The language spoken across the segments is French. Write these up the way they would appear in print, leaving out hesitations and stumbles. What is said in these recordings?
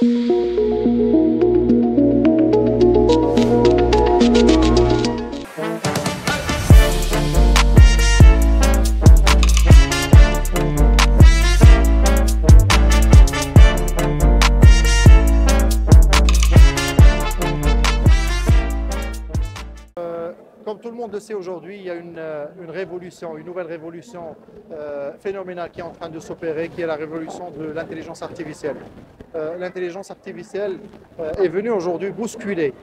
Comme tout le monde le sait aujourd'hui, il y a une nouvelle révolution phénoménale qui est en train de s'opérer, qui est la révolution de l'intelligence artificielle. L'intelligence artificielle est venue aujourd'hui bousculer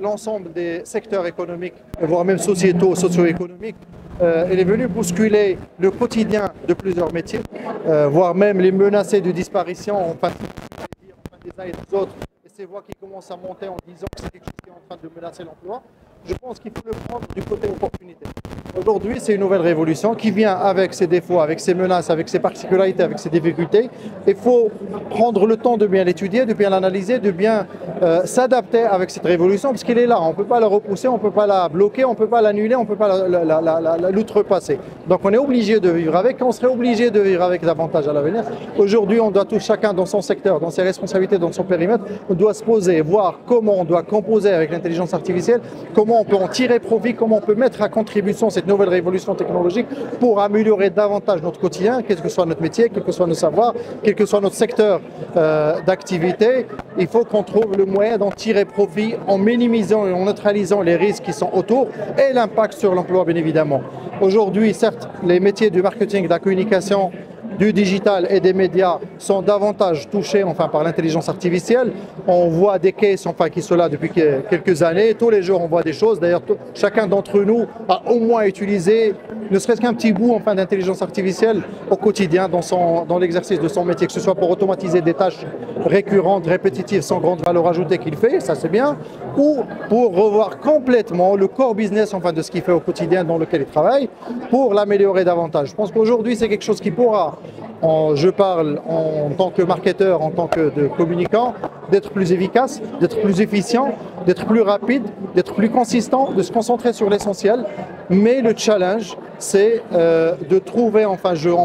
l'ensemble des secteurs économiques, voire même sociétaux, socio-économiques. Elle est venue bousculer le quotidien de plusieurs métiers, voire même les menacer de disparition, enfin des uns et des autres. Et ces voix qui commencent à monter en disant que c'est quelque chose qui est en train de menacer l'emploi. Je pense qu'il faut le prendre du côté opportunité. Aujourd'hui, c'est une nouvelle révolution qui vient avec ses défauts, avec ses menaces, avec ses particularités, avec ses difficultés. Il faut prendre le temps de bien l'étudier, de bien l'analyser, de bien s'adapter avec cette révolution, parce qu'elle est là. On ne peut pas la repousser, on ne peut pas la bloquer, on ne peut pas l'annuler, on ne peut pas l'outrepasser. Donc on est obligé de vivre avec, on serait obligé de vivre avec davantage à l'avenir. Aujourd'hui, on doit tous, chacun dans son secteur, dans ses responsabilités, dans son périmètre, on doit se poser, voir comment on doit composer avec l'intelligence artificielle, comment on peut en tirer profit, comment on peut mettre à contribution cette nouvelle révolution technologique pour améliorer davantage notre quotidien, quel que soit notre métier, quel que soit nos savoirs, quel que soit notre secteur d'activité. Il faut qu'on trouve le moyen d'en tirer profit en minimisant et en neutralisant les risques qui sont autour et l'impact sur l'emploi, bien évidemment. Aujourd'hui, certes, les métiers du marketing, de la communication, du digital et des médias sont davantage touchés par l'intelligence artificielle. On voit des cases qui sont là depuis quelques années. Tous les jours, on voit des choses. D'ailleurs, chacun d'entre nous a au moins utilisé ne serait-ce qu'un petit bout d'intelligence artificielle au quotidien dans l'exercice de son métier, que ce soit pour automatiser des tâches récurrentes, répétitives, sans grande valeur ajoutée qu'il fait, ça c'est bien, ou pour revoir complètement le core business de ce qu'il fait au quotidien dans lequel il travaille, pour l'améliorer davantage. Je pense qu'aujourd'hui, c'est quelque chose qui pourra, je parle en tant que marketeur, en tant que communicant, d'être plus efficace, d'être plus efficient, d'être plus rapide, d'être plus consistant, de se concentrer sur l'essentiel. Mais le challenge, c'est de trouver, on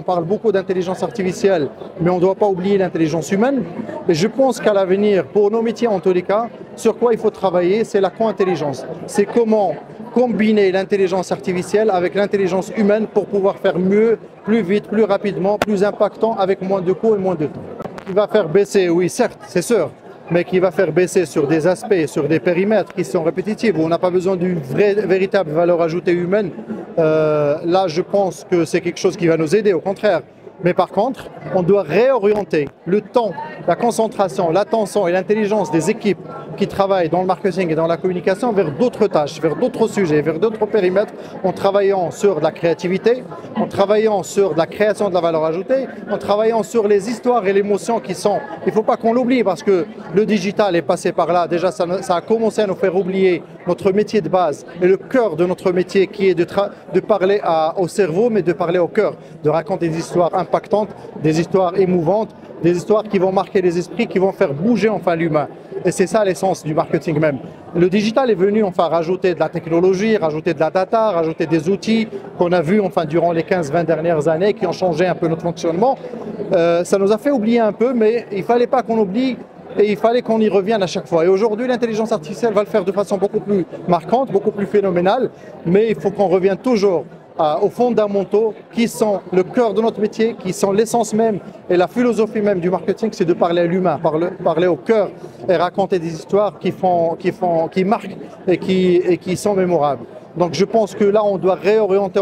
parle beaucoup d'intelligence artificielle, mais on ne doit pas oublier l'intelligence humaine. Et je pense qu'à l'avenir, pour nos métiers en tous les cas, sur quoi il faut travailler, c'est la co-intelligence. C'est comment combiner l'intelligence artificielle avec l'intelligence humaine pour pouvoir faire mieux, plus vite, plus rapidement, plus impactant, avec moins de coûts et moins de temps. Qui va faire baisser, oui, certes, c'est sûr, mais qui va faire baisser sur des aspects, sur des périmètres qui sont répétitifs, où on n'a pas besoin d'une véritable valeur ajoutée humaine. Là, je pense que c'est quelque chose qui va nous aider, au contraire. Mais par contre, on doit réorienter le temps, la concentration, l'attention et l'intelligence des équipes qui travaillent dans le marketing et dans la communication vers d'autres tâches, vers d'autres sujets, vers d'autres périmètres, en travaillant sur de la créativité, en travaillant sur de la création de la valeur ajoutée, en travaillant sur les histoires et l'émotion qui sont... Il ne faut pas qu'on l'oublie parce que le digital est passé par là. Déjà, ça a commencé à nous faire oublier notre métier de base et le cœur de notre métier qui est de parler au cerveau, mais de parler au cœur, de raconter des histoires impactantes, des histoires émouvantes, des histoires qui vont marquer les esprits, qui vont faire bouger l'humain. Et c'est ça l'essence du marketing même. Le digital est venu rajouter de la technologie, rajouter de la data, rajouter des outils qu'on a vus durant les 15-20 dernières années qui ont changé un peu notre fonctionnement. Ça nous a fait oublier un peu, mais il ne fallait pas qu'on oublie et il fallait qu'on y revienne à chaque fois. Et aujourd'hui, l'intelligence artificielle va le faire de façon beaucoup plus marquante, beaucoup plus phénoménale, mais il faut qu'on revienne toujours aux fondamentaux qui sont le cœur de notre métier, qui sont l'essence même et la philosophie même du marketing, c'est de parler à l'humain, parler au cœur et raconter des histoires qui marquent et qui sont mémorables. Donc je pense que là, on doit réorienter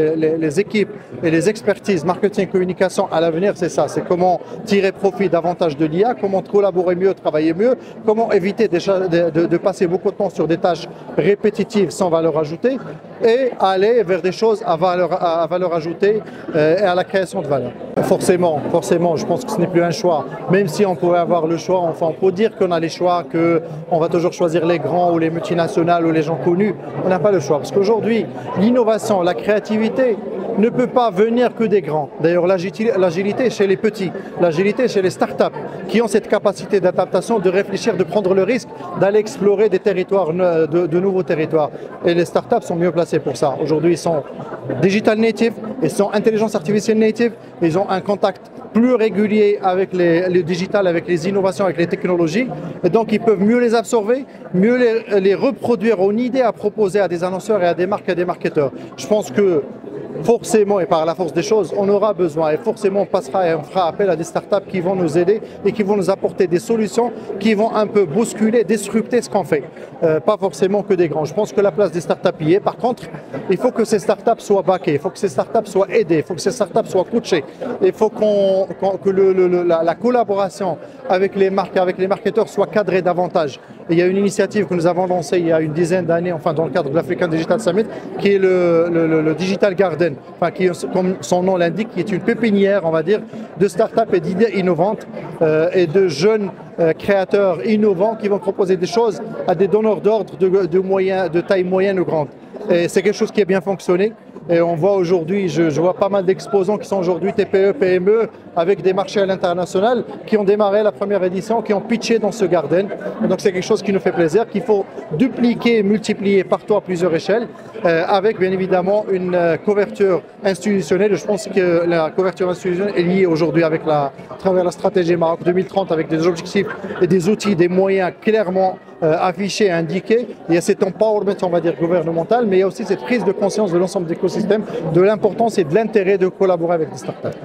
les équipes et les expertises marketing, communication à l'avenir, c'est ça. C'est comment tirer profit davantage de l'IA, comment collaborer mieux, travailler mieux, comment éviter de passer beaucoup de temps sur des tâches répétitives sans valeur ajoutée et aller vers des choses à valeur ajoutée et à la création de valeur. Forcément, je pense que ce n'est plus un choix. Même si on pourrait avoir le choix, on peut dire qu'on a les choix, qu'on va toujours choisir les grands ou les multinationales ou les gens connus. On n'a pas le choix. Parce qu'aujourd'hui, l'innovation, la créativité ne peut pas venir que des grands. D'ailleurs, l'agilité chez les petits, l'agilité chez les startups qui ont cette capacité d'adaptation, de réfléchir, de prendre le risque, d'aller explorer des territoires, de nouveaux territoires. Et les startups sont mieux placés pour ça. Aujourd'hui, ils sont digital native, ils sont intelligence artificielle native, ils ont un contact plus régulier avec le digital, avec les innovations, avec les technologies. Et donc, ils peuvent mieux les absorber, mieux les reproduire en idée à proposer à des annonceurs et à des marques et à des marketeurs. Je pense que forcément, et par la force des choses, on aura besoin et forcément on passera et on fera appel à des startups qui vont nous aider et qui vont nous apporter des solutions qui vont un peu bousculer, disrupter ce qu'on fait. Pas forcément que des grands. Je pense que la place des startups y est. Par contre, il faut que ces startups soient backées, il faut que ces startups soient aidées, il faut que ces startups soient coachées. Il faut que la collaboration avec les marques, avec les marketeurs soit cadrée davantage. Et il y a une initiative que nous avons lancée il y a une dizaine d'années, enfin dans le cadre de l'African Digital Summit, qui est le Digital Garden, enfin, qui, comme son nom l'indique, qui est une pépinière, on va dire, de start-up et d'idées innovantes et de jeunes créateurs innovants qui vont proposer des choses à des donneurs d'ordre de taille moyenne ou grande. Et c'est quelque chose qui a bien fonctionné. Et on voit aujourd'hui, je vois pas mal d'exposants qui sont aujourd'hui TPE, PME, avec des marchés à l'international, qui ont démarré la première édition, qui ont pitché dans ce garden. Et donc c'est quelque chose qui nous fait plaisir, qu'il faut dupliquer, multiplier partout à plusieurs échelles, avec bien évidemment une couverture institutionnelle. Je pense que la couverture institutionnelle est liée aujourd'hui à travers la stratégie Maroc 2030, avec des objectifs et des outils, des moyens clairement affichés, indiqués. Il y a cet empowerment, on va dire, gouvernemental, mais il y a aussi cette prise de conscience de l'ensemble de l'écosystème, de l'importance et de l'intérêt de collaborer avec les startups.